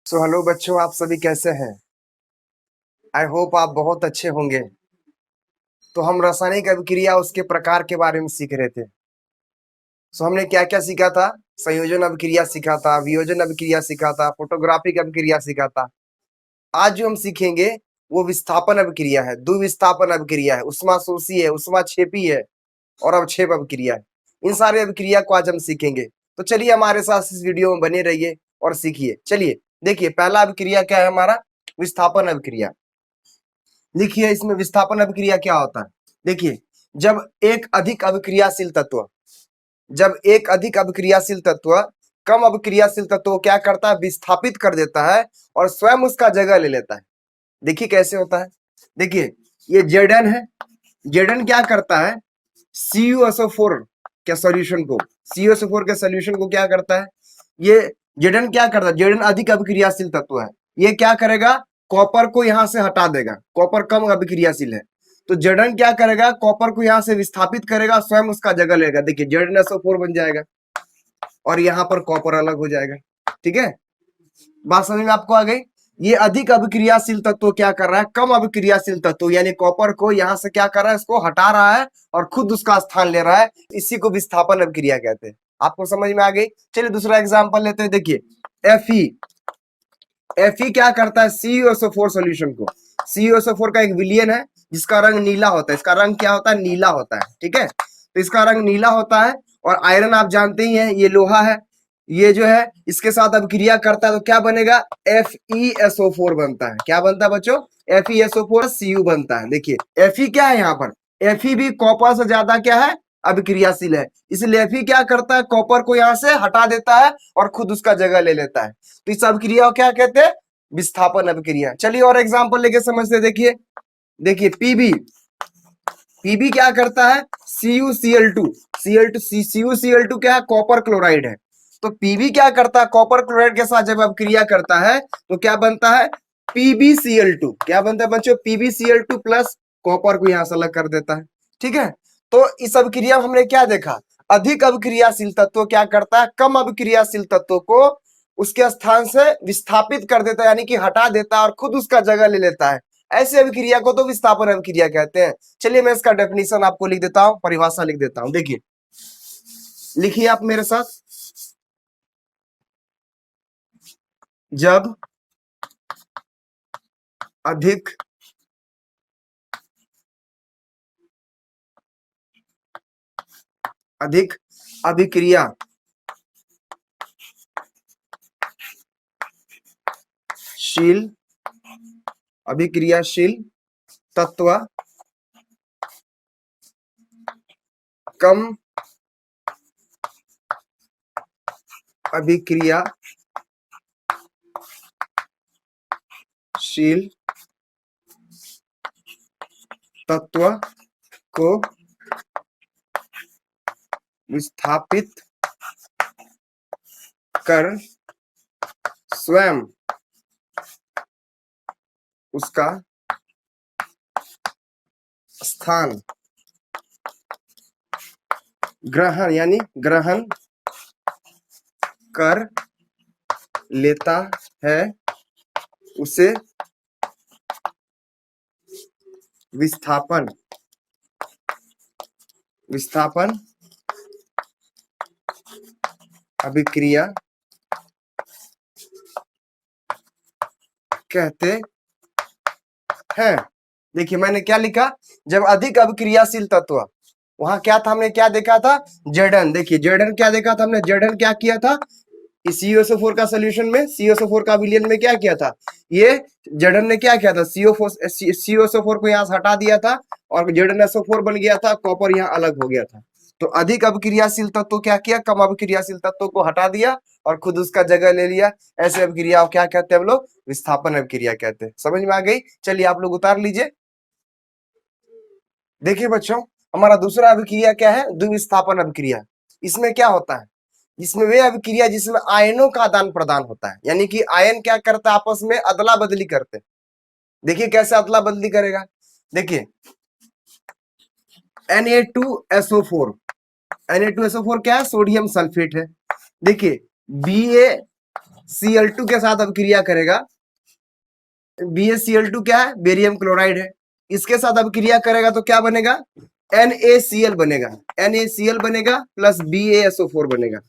Hello बच्चों, आप सभी कैसे हैं? आई होप आप बहुत अच्छे होंगे। तो हम रासायनिक अभिक्रिया उसके प्रकार के बारे में सीख रहे थे। हमने क्या क्या सीखा था? संयोजन अभिक्रिया सीखा था, वियोजन अभिक्रिया सीखा था, फोटोग्राफिक अभिक्रिया सीखा था। आज जो हम सीखेंगे वो विस्थापन अभिक्रिया है, द्विविस्थापन अभिक्रिया है, उष्माशोषी है, उष्माक्षेपी है और अवक्षेप अभिक्रिया है। इन सारे अभिक्रिया को आज हम सीखेंगे। तो चलिए हमारे साथ इस वीडियो में बने रहिए और सीखिए। चलिए देखिए, पहला अभिक्रिया क्या है हमारा? विस्थापन अभिक्रिया। लिखिए इसमें विस्थापन अभिक्रिया क्या होता है। देखिए, जब एक अधिक अभिक्रियाशील तत्व जब एक अधिक अभिक्रियाशील तत्व कम अभिक्रियाशील तत्व को क्या करता है? विस्थापित कर देता है और स्वयं उसका जगह ले लेता है। देखिए कैसे होता है। देखिए, ये जेडन है। जेडन क्या करता है? CuSO4 के सॉल्यूशन को CuSO4 के सॉल्यूशन को क्या करता है? ये जेडन क्या करता है? जेडन अधिक अभिक्रियाशील तत्व है। ये क्या करेगा? कॉपर को यहां से हटा देगा। कॉपर कम अभिक्रियाशील है, तो जेडन क्या करेगा? कॉपर को यहां से विस्थापित करेगा, स्वयं उसका जगह लेगा। देखिए जेडन SO4 बन जाएगा और यहाँ पर कॉपर अलग हो जाएगा। ठीक है, बात समझ में आपको आ गई? ये अधिक अभिक्रियाशील तत्व क्या कर रहा है? कम अभिक्रियाशील तत्व यानी कॉपर को यहां से क्या कर रहा है? इसको हटा रहा है और खुद उसका स्थान ले रहा है। इसी को विस्थापन अभिक्रिया कहते हैं। आपको समझ में आ गई? चलिए दूसरा एग्जांपल लेते हैं। देखिए Fe क्या करता है? CuSO4 सॉल्यूशन को, CuSO4 का एक विलयन है जिसका रंग नीला होता है। इसका रंग क्या होता है? नीला होता है। ठीक है, तो इसका रंग नीला होता है और आयरन आप जानते ही हैं, ये लोहा है। ये जो है इसके साथ अभिक्रिया करता है तो क्या बनेगा? FeSO4 बनता है। क्या बनता है बच्चों? FeSO4 Cu बनता है। देखिए Fe क्या है यहाँ पर? Fe भी कॉपर से ज्यादा क्या है? अभिक्रियाशील है। इसलिए Fe क्या करता है? कॉपर को यहां से हटा देता है और खुद उसका जगह ले लेता है। तो इस अभिक्रिया को क्या कहते हैं? विस्थापन अभिक्रिया। चलिए और एग्जांपल लेके समझते। देखिए पीबी क्या करता है? CuCl2 CuCl2 क्या है? कॉपर क्लोराइड है। तो पीबी क्या करता है? कॉपर क्लोराइड के साथ जब अभिक्रिया करता है तो क्या बनता है? PbCl2। क्या बनता है बच्चों? PbCl2 प्लस कॉपर को यहां से अलग कर देता है। ठीक है, तो इस अभिक्रिया में हमने क्या देखा? अधिक अभिक्रियाशील तत्व क्या करता है? कम अभिक्रियाशील तत्व को उसके स्थान से विस्थापित कर देता है, यानी कि हटा देता है और खुद उसका जगह ले लेता है। ऐसी अभिक्रिया को तो विस्थापन अभिक्रिया कहते हैं। चलिए मैं इसका डेफिनेशन आपको लिख देता हूं, परिभाषा लिख देता हूं। देखिए, लिखिए आप मेरे साथ। जब अधिक अधिक अभिक्रियाशील तत्व कम अभिक्रियाशील तत्व को विस्थापित कर स्वयं उसका स्थान ग्रहण कर लेता है, उसे विस्थापन अभिक्रिया कहते हैं। देखिए मैंने क्या लिखा? जब अधिक अभिक्रियाशील तत्व, वहां क्या था? हमने क्या देखा था? जेडन। देखिए जेडन क्या देखा था हमने? जेडन क्या किया था? इस CuSO4 का सोल्यूशन में, CuSO4 का विलयन में क्या किया था? ये जेडन ने क्या किया था? CuSO4 को यहां से हटा दिया था और जेडन SO4 बन गया था, कॉपर यहाँ अलग हो गया था। तो अधिक अभिक्रियाशील तत्व क्या किया? कम अभिक्रियाशील तत्व को हटा दिया और खुद उसका जगह ले लिया। ऐसे अभिक्रिया को क्या कहते हैं हम लोग? विस्थापन अभिक्रिया कहते हैं। समझ में आ गई? चलिए आप लोग उतार लीजिए। देखिए बच्चों, हमारा दूसरा अभिक्रिया क्या है? द्विविस्थापन अभिक्रिया। इसमें क्या होता है? इसमें वे अभिक्रिया जिसमें आयनों का आदान प्रदान होता है, यानी कि आयन क्या करता है? आपस में अदला बदली करते हैं। देखिए कैसे अदला बदली करेगा। देखिए Na2SO4 क्या है? सोडियम सल्फेट है। देखिए Ba Cl2 के साथ अभिक्रिया करेगा, BaCl2 क्या है, बेरियम क्लोराइड है, इसके साथ अभिक्रिया करेगा तो क्या बनेगा, NaCl बनेगा, NaCl बनेगा प्लस BaSO4 बनेगा।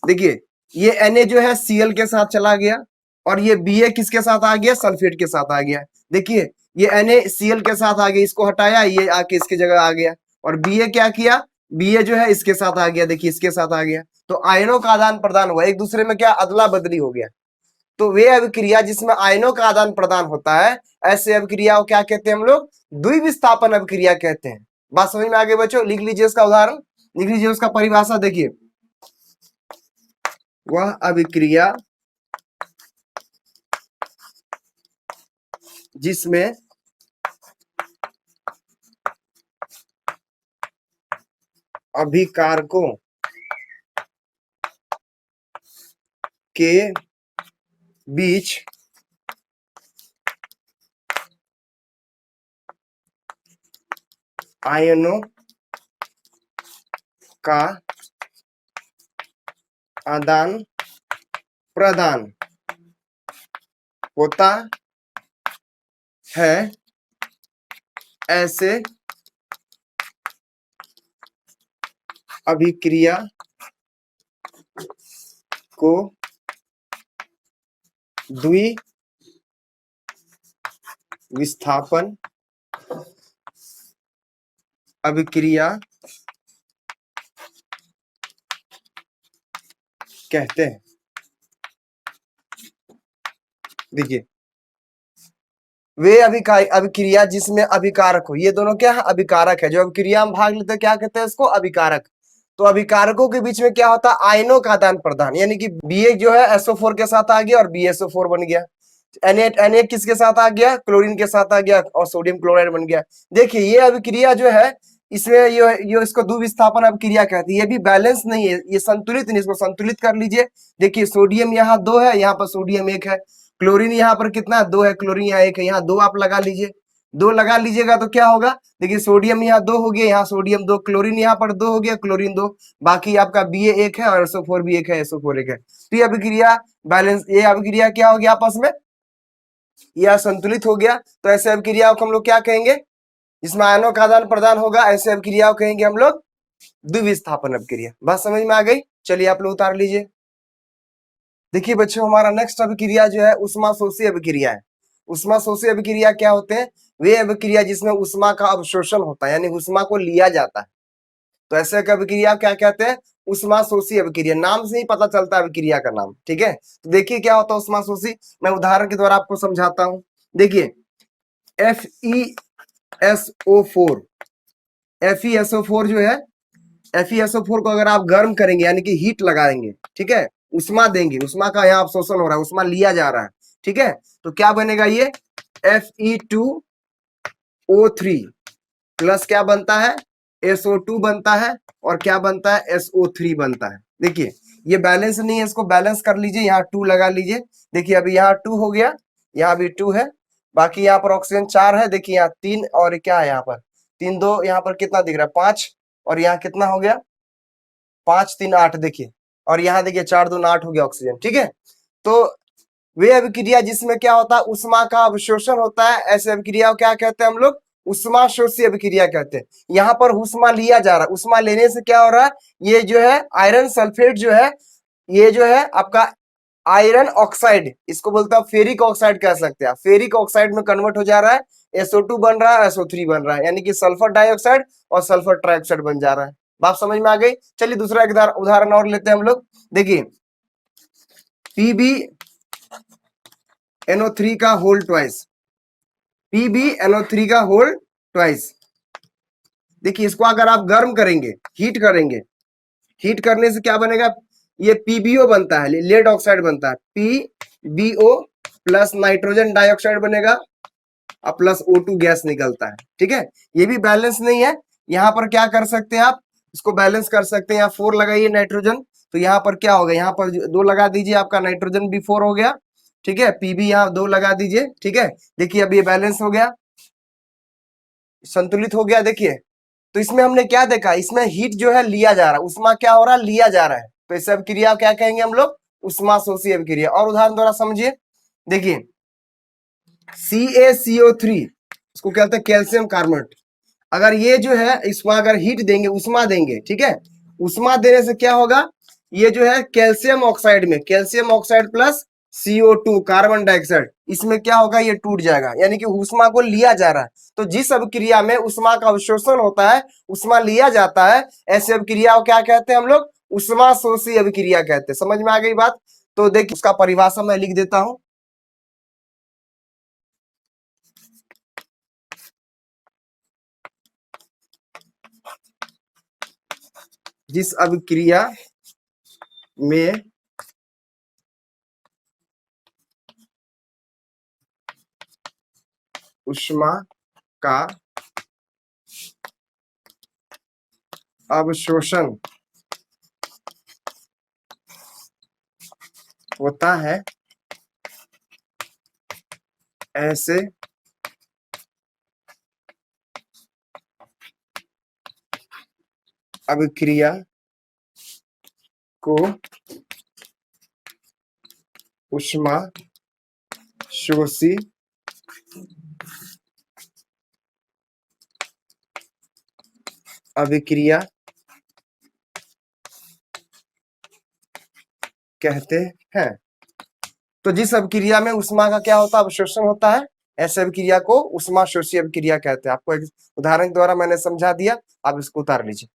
देखिए ये Na जो है Cl के साथ चला गया और ये Ba किसके साथ आ गया, सल्फेट के साथ आ गया। देखिए ये NaCl के साथ आ गया, इसको हटाया, ये आके इसकी जगह आ गया, और Ba क्या किया, Ba जो है इसके साथ आ गया, देखिए इसके साथ आ गया, तो आयनों का आदान प्रदान हुआ, एक दूसरे में क्या अदला बदली हो गया। तो वे अभिक्रिया जिसमें आयनों का आदान प्रदान होता है, ऐसे अभिक्रिया को क्या कहते हैं हम लोग, द्विविस्थापन अभिक्रिया कहते हैं। बात समझ में आ गई बच्चों, लिख लीजिए इसका उदाहरण, लिख लीजिए उसका परिभाषा। देखिए वह अभिक्रिया जिसमें अभिकारकों के बीच आयनों का आदान प्रदान होता है, ऐसे अभिक्रिया को द्विविस्थापन अभिक्रिया कहते हैं। देखिए वे अभिक्रिया जिसमें अभिकारक हो, ये दोनों क्या है, अभिकारक है, जो अभिक्रिया में भाग लेते हैं क्या कहते हैं इसको, अभिकारक। तो अभिकारकों के बीच में क्या होता है, आयनों का आदान प्रदान, यानी कि Ba जो है SO4 के साथ आ गया और BaSO4 बन गया, Na किसके साथ आ गया, क्लोरीन के साथ आ गया और सोडियम क्लोराइड बन गया। देखिए ये अभिक्रिया जो है, इसमें ये इसको द्विविस्थापन अभिक्रिया कहती है, ये भी बैलेंस नहीं है, ये संतुलित नहीं, इसको संतुलित कर लीजिए। देखिए सोडियम यहाँ 2 है, यहाँ पर सोडियम 1 है, क्लोरीन यहाँ पर कितना 2 है, क्लोरीन यहाँ 1 है, यहाँ 2 आप लगा लीजिए, 2 लगा लीजिएगा तो क्या होगा, देखिए सोडियम यहाँ 2 हो गया, यहाँ सोडियम 2, क्लोरीन यहाँ पर 2 हो गया, क्लोरीन 2, बाकी आपका Ba 1 है और SO4 भी 1 है, SO4 1 है। तो ये अभिक्रिया बैलेंस, ये अभिक्रिया क्या हो गया आपस में, यह संतुलित हो गया। तो ऐसे अभिक्रियाओं को हम लोग क्या कहेंगे, जिसमें आयनों का आदान प्रदान होगा, ऐसे अभिक्रियाओं कहेंगे हम लोग द्विविस्थापन अभिक्रिया। बात समझ में आ गई, चलिए आप लोग उतार लीजिए। देखिए बच्चों हमारा नेक्स्ट अभिक्रिया जो है उष्माशोषी अभिक्रिया है। उष्माशोषी अभिक्रिया क्या होते हैं, वे अभिक्रिया जिसमें उष्मा का अवशोषण होता है, यानी उष्मा को लिया जाता है, तो ऐसे अभिक्रिया क्या कहते हैं, उष्माशोषी अभिक्रिया। नाम से ही पता चलता है अभिक्रिया का नाम, ठीक है। तो देखिए क्या होता है उष्माशोषी, मैं उदाहरण के द्वारा आपको समझाता हूं। देखिए FeSO4, FeSO4 जो है, FeSO4 को अगर आप गर्म करेंगे यानी कि हीट लगाएंगे, ठीक है, उष्मा देंगे, उष्मा का यहाँ अवशोषण हो रहा है, उष्मा लिया जा रहा है, ठीक है, तो क्या बनेगा, ये Fe2O3 प्लस क्या बनता है, SO2 बनता है, और क्या बनता है, SO3 बनता है। देखिए ये बैलेंस नहीं है, इसको बैलेंस कर लीजिए, यहाँ 2 लगा लीजिए। देखिए अभी यहाँ 2 हो गया, यहाँ भी 2 है, बाकी यहाँ पर ऑक्सीजन 4 है, देखिए यहाँ 3 और क्या है, यहाँ पर 3 2, यहाँ पर कितना दिख रहा है 5, और यहाँ कितना हो गया 5 3 8, देखिए, और यहाँ देखिए 4 2 8 हो गया ऑक्सीजन, ठीक है। तो वे अभिक्रिया जिसमें क्या होता है, उष्मा का अवशोषण होता है, ऐसे अभिक्रिया को क्या कहते हैं हम लोग, उष्माशोषी अभिक्रिया कहते हैं। यहाँ पर उष्मा लिया जा रहा है, उष्मा लेने से क्या हो रहा है, ये जो है आयरन सल्फेट जो है, ये जो है आपका आयरन ऑक्साइड, इसको बोलते हैं फेरिक ऑक्साइड कह सकते हैं, फेरिक ऑक्साइड में कन्वर्ट हो जा रहा है, SO2 बन रहा है, SO3 बन रहा है, यानी कि सल्फर डाइऑक्साइड और सल्फर ट्राइऑक्साइड बन जा रहा है। बात समझ में आ गई। चलिए दूसरा एक उदाहरण और लेते हैं हम लोग। देखिए PbNO3 का होल ट्वाइस, PbNO3 का होल ट्वाइस। देखिए इसको अगर आप गर्म करेंगे, हीट करेंगे, हीट करने से क्या बनेगा, ये PbO बनता है, लेड ऑक्साइड बनता है, PbO प्लस नाइट्रोजन डाइऑक्साइड बनेगा और प्लस O2 गैस निकलता है, ठीक है। ये भी बैलेंस नहीं है, यहाँ पर क्या कर सकते हैं आप, इसको बैलेंस कर सकते हैं, यहाँ 4 लगाइए नाइट्रोजन, तो यहाँ पर क्या होगा, यहाँ पर 2 लगा दीजिए, आपका नाइट्रोजन भी 4 हो गया, ठीक है, Pb यहाँ 2 लगा दीजिए, ठीक है। देखिए अब ये बैलेंस हो गया, संतुलित हो गया। देखिए तो इसमें हमने क्या देखा, इसमें हीट जो है लिया जा रहा है, उष्मा क्या हो रहा है, लिया जा रहा है, तो इस सब क्रिया क्या कहेंगे हम लोग, उष्माशोषी अभिक्रिया। और उदाहरण द्वारा समझिए, देखिए CaCO3 इसको कहते हैं कैल्शियम कार्बोनेट। अगर ये जो है इसमें अगर हीट देंगे, उष्मा देंगे, ठीक है, उष्मा देने से क्या होगा, ये जो है कैल्शियम ऑक्साइड में, calcium oxide plus CO2 carbon dioxide, इसमें क्या होगा, ये टूट जाएगा, यानी कि उष्मा को लिया जा रहा है। तो जिस अभिक्रिया में उष्मा का अवशोषण होता है, उष्मा लिया जाता है, ऐसे अभिक्रिया को क्या कहते हैं हम लोग, उष्मा शोषी अभिक्रिया कहते हैं। समझ में आ गई बात? तो देखिए उसका परिभाषा मैं लिख देता हूं। जिस अभिक्रिया में उष्मा का अवशोषण होता है, ऐसे अभिक्रिया को उष्मा शोषी अभिक्रिया कहते हैं। तो जिस अभिक्रिया में उष्मा का क्या होता है, अवशोषण होता है, ऐसे अभिक्रिया को उष्मा शोषी अभिक्रिया कहते हैं। आपको एक उदाहरण द्वारा मैंने समझा दिया, आप इसको उतार लीजिए।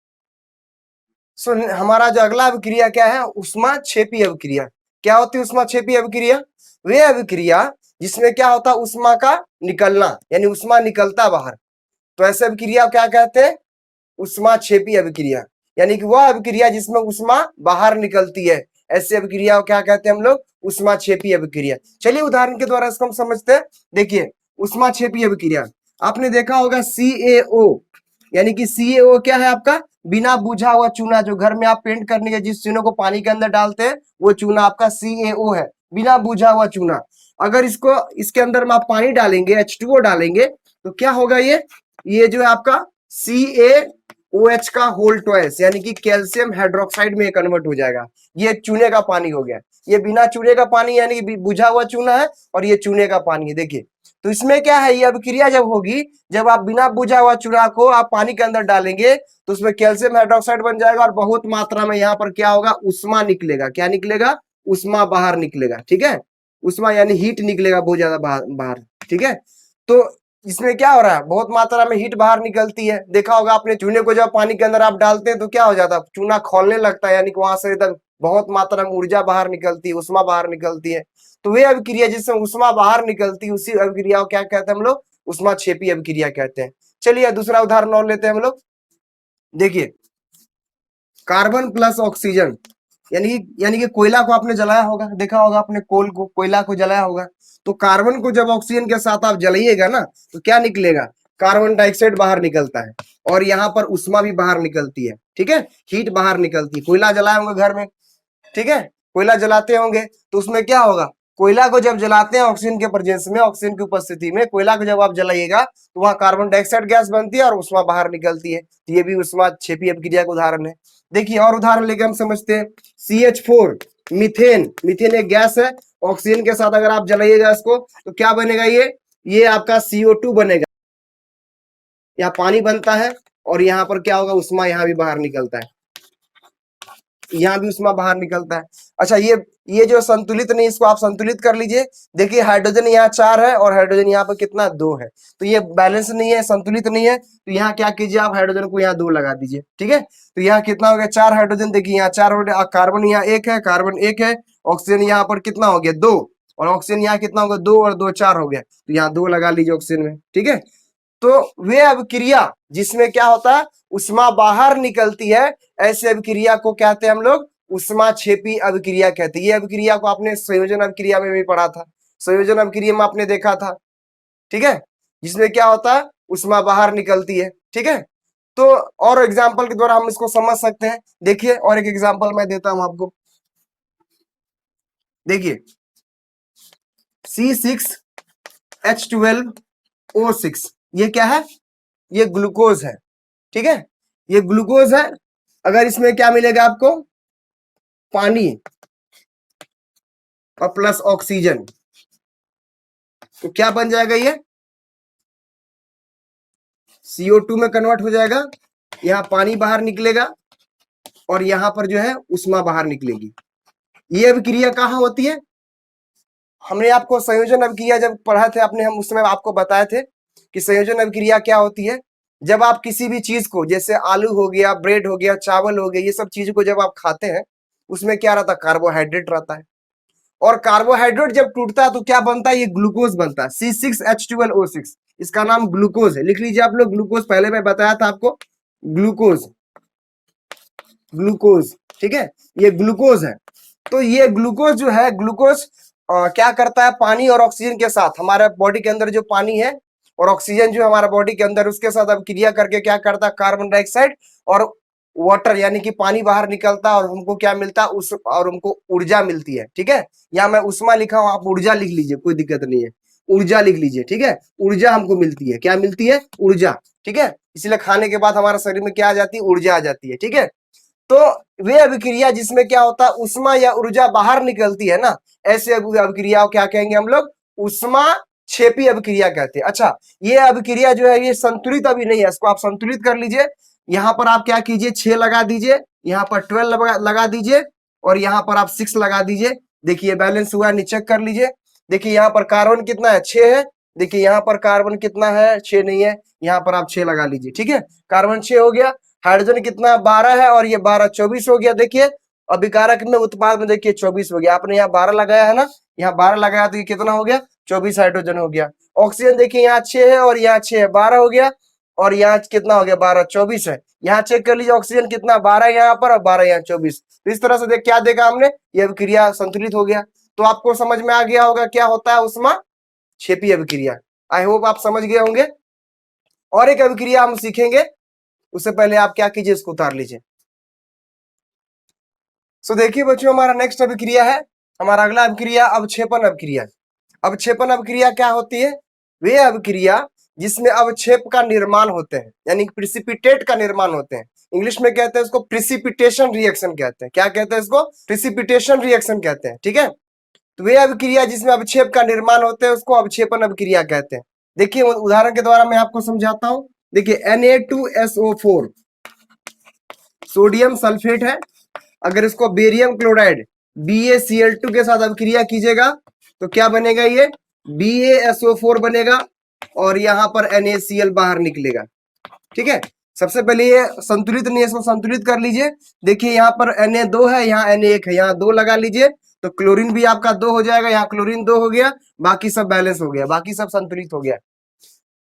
सो हमारा जो अगला अभिक्रिया क्या है, उष्मा क्षेपी अभिक्रिया। क्या होती है उष्मा क्षेपी अभिक्रिया? वे अभिक्रिया जिसमें क्या होता है, उष्मा का निकलना, यानी उष्मा निकलता बाहर। तो ऐसे अभिक्रिया क्या कहते हैं, उष्मा क्षेपी अभिक्रिया, यानी कि वह अभिक्रिया जिसमें उष्मा बाहर निकलती है, ऐसी अभिक्रिया को क्या कहते हैं हम लोग, उष्मा क्षेपी अभिक्रिया। चलिए उदाहरण के द्वारा इसको हम समझते हैं। देखिए उष्मा क्षेपी अभिक्रिया, आपने देखा होगा CaO, यानी कि CaO क्या है आपका, बिना बुझा हुआ चूना, जो घर में आप पेंट करने के जिस चूने को पानी के अंदर डालते हैं, वो चूना आपका CaO है, बिना बुझा हुआ चूना। अगर इसको इसके अंदर में आप पानी डालेंगे, H2O डालेंगे, तो क्या होगा, ये जो है आपका CaOH का होल ट्वाइस, यानी कि कैल्शियम हाइड्रोक्साइड में कन्वर्ट हो जाएगा। ये चूने का पानी हो गया, ये बिना चूने का पानी, यानी कि बुझा हुआ चूना है, और ये चूने का पानी है। देखिए तो इसमें क्या है, ये अभिक्रिया जब होगी, जब आप बिना बुझा हुआ चूना को आप पानी के अंदर डालेंगे, तो उसमें कैल्शियम हाइड्रोक्साइड बन जाएगा, और बहुत मात्रा में यहाँ पर क्या होगा, उष्मा निकलेगा। क्या निकलेगा, उष्मा बाहर निकलेगा, ठीक है, उष्मा यानी हीट निकलेगा बहुत ज्यादा बाहर, ठीक है। तो इसमें क्या हो रहा है, बहुत मात्रा में हीट बाहर निकलती है। देखा होगा आपने, चूने को जब पानी के अंदर आप डालते हैं तो क्या हो जाता है, चूना खौलने लगता है, यानी कि वहां से एकदम बहुत मात्रा में ऊर्जा बाहर निकलती है, उष्मा बाहर निकलती है। तो वे अभिक्रिया जिससे उष्मा बाहर निकलती है, उसी अभिक्रिया को क्या कहते हैं हम लोग, उष्मा क्षेपी अभिक्रिया कहते हैं। चलिए दूसरा उदाहरण और लेते हैं हम लोग। देखिए कार्बन प्लस ऑक्सीजन, यानी कि कोयला को आपने जलाया होगा, देखा होगा आपने कोयला को जलाया होगा। तो कार्बन को जब ऑक्सीजन के साथ आप जलाइएगा ना, तो क्या निकलेगा, कार्बन डाइऑक्साइड बाहर निकलता है, और यहाँ पर उष्मा भी बाहर निकलती है, ठीक है, हीट बाहर निकलती है। कोयला जलाए होंगे घर में, ठीक है, कोयला जलाते होंगे, तो उसमें क्या होगा, कोयला को जब जलाते हैं ऑक्सीजन के प्रेजेंस में, ऑक्सीजन की उपस्थिति में, कोयला को जब आप जलाइएगा, तो वहां कार्बन डाइऑक्साइड गैस बनती है और उष्मा बाहर निकलती है। तो ये भी उष्मा क्षेपी अभिक्रिया का उदाहरण है। देखिए और उदाहरण लेके हम समझते हैं, CH4 मीथेन, मीथेन एक गैस है, ऑक्सीजन के साथ अगर आप जलाइएगा इसको, तो क्या बनेगा, ये आपका CO2 बनेगा। यहाँ पानी बनता है, और यहाँ पर क्या होगा, उष्मा यहाँ भी बाहर निकलता है, यहाँ भी उष्मा बाहर निकलता है। अच्छा ये जो संतुलित नहीं, इसको आप संतुलित कर लीजिए। देखिए हाइड्रोजन यहाँ 4 है, और हाइड्रोजन यहाँ पर कितना 2 है, तो ये बैलेंस नहीं है, संतुलित नहीं है। तो यहाँ क्या कीजिए, आप हाइड्रोजन को यहाँ 2 लगा दीजिए, ठीक है। तो यहाँ कितना हो गया, 4 हाइड्रोजन, देखिए यहाँ 4 हो गया, कार्बन यहाँ 1 है, कार्बन 1 है, ऑक्सीजन यहाँ पर कितना हो गया 2, और ऑक्सीजन यहाँ कितना हो गया 2 और 2 4 हो गया, तो यहाँ 2 लगा लीजिए ऑक्सीजन में, ठीक है। तो वे अभिक्रिया जिसमें क्या होता है, उष्मा बाहर निकलती है, ऐसे अभिक्रिया को कहते हैं हम लोग उष्मा क्षेपी अभिक्रिया कहते हैं। ये अभिक्रिया को आपने संयोजन अभिक्रिया में भी पढ़ा था, संयोजन अभिक्रिया में आपने देखा था, ठीक है, जिसमें क्या होता है, उष्मा बाहर निकलती है, ठीक है। तो और एग्जाम्पल के द्वारा हम इसको समझ सकते हैं। देखिए और एक एग्जाम्पल मैं देता हूं आपको। देखिए C6H12O6, ये क्या है, ये ग्लूकोज है, ठीक है, ये ग्लूकोज है। अगर इसमें क्या मिलेगा आपको, पानी, और प्लस ऑक्सीजन, तो क्या बन जाएगा ये CO2 में कन्वर्ट हो जाएगा, यहाँ पानी बाहर निकलेगा और यहाँ पर जो है उष्मा बाहर निकलेगी। ये अभिक्रिया कहाँ होती है? हमने आपको संयोजन अभिक्रिया जब पढ़ा थे आपने, हम उसमें आपको बताए थे कि संयोजन अभिक्रिया क्या होती है। जब आप किसी भी चीज को, जैसे आलू हो गया, ब्रेड हो गया, चावल हो गया, ये सब चीज को जब आप खाते हैं उसमें क्या रहता है? कार्बोहाइड्रेट रहता है। और कार्बोहाइड्रेट जब टूटता है तो क्या बनता है? ये ग्लूकोज बनता है, C6H12O6। इसका नाम ग्लूकोज है, लिख लीजिए आप लोग ग्लूकोज, पहले मैं बताया था आपको ग्लूकोज, ग्लूकोज, ठीक है, ये ग्लूकोज है। तो ये ग्लूकोज जो है, ग्लूकोज क्या करता है? पानी और ऑक्सीजन के साथ, हमारे बॉडी के अंदर जो पानी है और ऑक्सीजन जो हमारा बॉडी के अंदर, उसके साथ अब क्रिया करके क्या करता है? कार्बन डाइऑक्साइड और वाटर यानी कि पानी बाहर निकलता है और हमको क्या मिलता है? उस और हमको ऊर्जा मिलती है, ठीक है। या मैं उष्मा लिखा हूं, आप ऊर्जा लिख लीजिए, कोई दिक्कत नहीं है, ऊर्जा लिख लीजिए, ठीक है। ऊर्जा हमको मिलती है, क्या मिलती है? ऊर्जा, ठीक है। इसलिए खाने के बाद हमारे शरीर में क्या आ जाती है? ऊर्जा आ जाती है, ठीक है। तो वे अभिक्रिया जिसमें क्या होता है? उष्मा या ऊर्जा बाहर निकलती है ना, ऐसे अभिक्रिया को क्या कहेंगे हम लोग? उष्मा क्षेपी अभिक्रिया कहते हैं। अच्छा, ये अभिक्रिया जो है ये संतुलित अभी नहीं है, इसको आप संतुलित कर लीजिए। यहाँ पर आप क्या कीजिए? 6 लगा दीजिए, यहाँ पर 12 लगा दीजिए और यहाँ पर आप 6 लगा दीजिए। देखिए बैलेंस हुआ, नीचे चेक कर लीजिए। देखिए यहाँ पर कार्बन कितना है? 6 है। देखिए यहाँ पर कार्बन कितना है? 6 नहीं है, यहाँ पर आप 6 लगा लीजिए, ठीक है। कार्बन 6 हो गया। हाइड्रोजन कितना? 12 है और ये 12 24 हो गया। देखिए अभिकारक में, उत्पाद में देखिए 24 हो गया। आपने यहाँ 12 लगाया है ना, यहाँ 12 लगाया तो ये कितना हो गया? 24 हाइड्रोजन हो गया। ऑक्सीजन देखिए यहाँ 6 है और यहाँ 6 है, 12 हो गया। और यहाँ कितना हो गया? 12 24 है। यहाँ चेक कर लीजिए ऑक्सीजन कितना? 12 यहाँ पर और 12 यहाँ 24। तो इस तरह से देख क्या देखा हमने? ये अभिक्रिया संतुलित हो गया। तो आपको समझ में आ गया होगा क्या होता है उष्मा क्षेपी अभिक्रिया। आई होप आप समझ गए होंगे। और एक अभिक्रिया हम सीखेंगे, उससे पहले आप क्या कीजिए? इसको उतार लीजिए। सो देखिए बच्चों, हमारा नेक्स्ट अभिक्रिया है, हमारा अगला अभिक्रिया अवक्षेपण अभिक्रिया। अवक्षेपण अभिक्रिया क्या होती है? वे अभिक्रिया जिसमें अवक्षेप का निर्माण होते हैं, यानी प्रिसिपिटेट का निर्माण होते हैं। इंग्लिश में कहते हैं इसको प्रिसिपिटेशन रिएक्शन कहते हैं। क्या कहते हैं इसको? प्रिसिपिटेशन रिएक्शन कहते हैं, ठीक है। तो वे अभिक्रिया जिसमें अवक्षेप का निर्माण होते हैं उसको अवक्षेपण अभिक्रिया कहते हैं। देखिए उदाहरण के द्वारा मैं आपको समझाता हूं। देखिए Na2SO4 सोडियम सल्फेट है। अगर इसको बेरियम क्लोराइड BaCl2 के साथ अभिक्रिया कीजिएगा तो क्या बनेगा? ये BaSO4 बनेगा और यहाँ पर NaCl बाहर निकलेगा, ठीक है। सबसे पहले ये संतुलित नहीं है, इसको संतुलित कर लीजिए। देखिए यहाँ पर Na2 है, यहाँ Na1 है, यहाँ 2 लगा लीजिए तो क्लोरीन भी आपका 2 हो जाएगा। यहाँ क्लोरीन 2 हो गया, बाकी सब बैलेंस हो गया, बाकी सब संतुलित हो गया।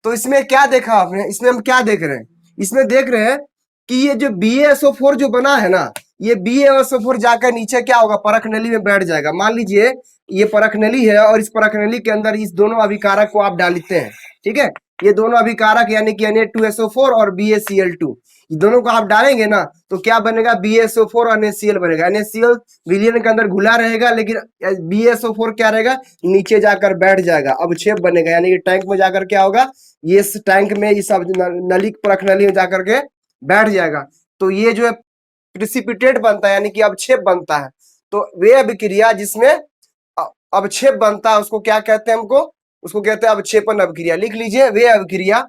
तो इसमें क्या देखा आपने? इसमें हम क्या देख रहे हैं? इसमें देख रहे हैं कि ये जो BaSO4 जो बना है ना, ये BaSO4 जाकर नीचे क्या होगा? परख नली में बैठ जाएगा। मान लीजिए ये परख नली है और इस परख नली के अंदर इस दोनों अभिकारक को आप डालते हैं, ठीक है। ये दोनों अभिकारक यानी कि Na2SO4 और BaCl2, ये दोनों को आप डालेंगे ना तो क्या बनेगा? BaSO4 और NaCl बनेगा। NaCl विलयन के अंदर घुला रहेगा, लेकिन BaSO4 क्या रहेगा? नीचे जाकर बैठ जाएगा, अवक्षेप बनेगा, यानी कि टैंक में जाकर क्या होगा? ये इस टैंक में, इस नली परख नली में जाकर के बैठ जाएगा। तो ये जो है प्रिसिपिटेट बनता है, यानी कि अवक्षेप बनता है। तो वे अभिक्रिया जिसमें अवक्षेप बनता है उसको क्या कहते हैं? हमको उसको कहते हैं अवक्षेपण अभिक्रिया। लिख लीजिए वे अभिक्रिया,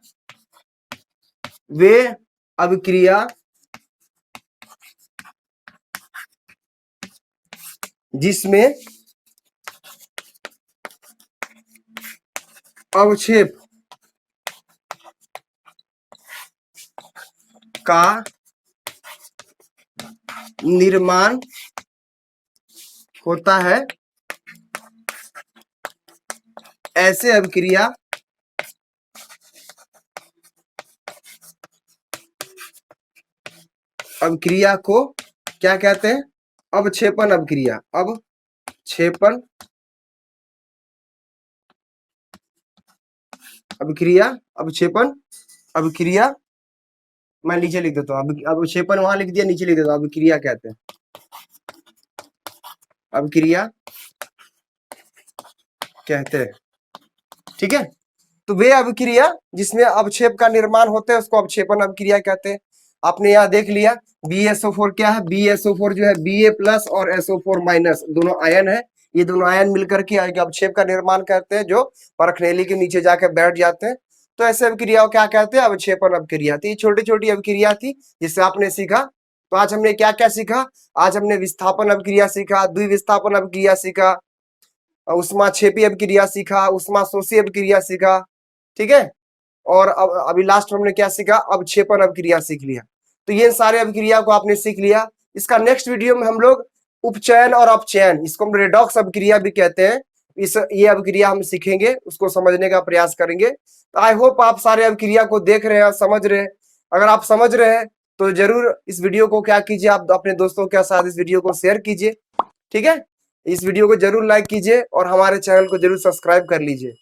वे अभिक्रिया जिसमें अवक्षेप का निर्माण होता है, ऐसे अभिक्रिया को क्या कहते हैं? अवक्षेपण अभिक्रिया। अवक्षेपण अभिक्रिया, अवक्षेपण अभिक्रिया मैं नीचे लिख देता हूँ। अवक्षेपण वहां लिख दिया, नीचे लिख देता हूँ। अभिक्रिया कहते हैं, अभिक्रिया कहते हैं, ठीक है। तो वे अभिक्रिया जिसमें अवक्षेप का निर्माण होता है उसको अवक्षेपण अभिक्रिया कहते हैं। आपने यहाँ देख लिया BaSO4 क्या है? BaSO4 जो है Ba+ और SO4- दोनों आयन है, ये दोनों आयन मिलकर के एक अवक्षेप का निर्माण करते हैं जो परखनेली के नीचे जाकर बैठ जाते हैं। तो ऐसे अभिक्रिया को क्या कहते हैं? अवक्षेपण अभिक्रिया। तो ये छोटी छोटी अभिक्रिया थी जिससे आपने सीखा। तो आज हमने क्या क्या सीखा? आज हमने विस्थापन अभिक्रिया सीखा, द्विविस्थापन अभिक्रिया सीखा, ऊष्माक्षेपी अभिक्रिया सीखा, ऊष्माशोषी अभिक्रिया सीखा। ठीक है। और अब अभी लास्ट में हमने क्या सीखा? अवक्षेपण अभिक्रिया सीख लिया। तो ये सारे अभिक्रिया को आपने सीख लिया। इसका नेक्स्ट वीडियो में हम लोग उपचयन और अपचयन, इसको हम रेडॉक्स अभिक्रिया भी कहते हैं, ये अभिक्रिया हम सीखेंगे, उसको समझने का प्रयास करेंगे। तो आई होप आप सारे अभिक्रिया को देख रहे हैं, समझ रहे हैं। अगर आप समझ रहे हैं तो जरूर इस वीडियो को क्या कीजिए, आप अपने दोस्तों के साथ इस वीडियो को शेयर कीजिए। ठीक है। इस वीडियो को जरूर लाइक कीजिए और हमारे चैनल को जरूर सब्सक्राइब कर लीजिए।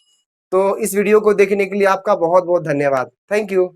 तो इस वीडियो को देखने के लिए आपका बहुत बहुत धन्यवाद। Thank you.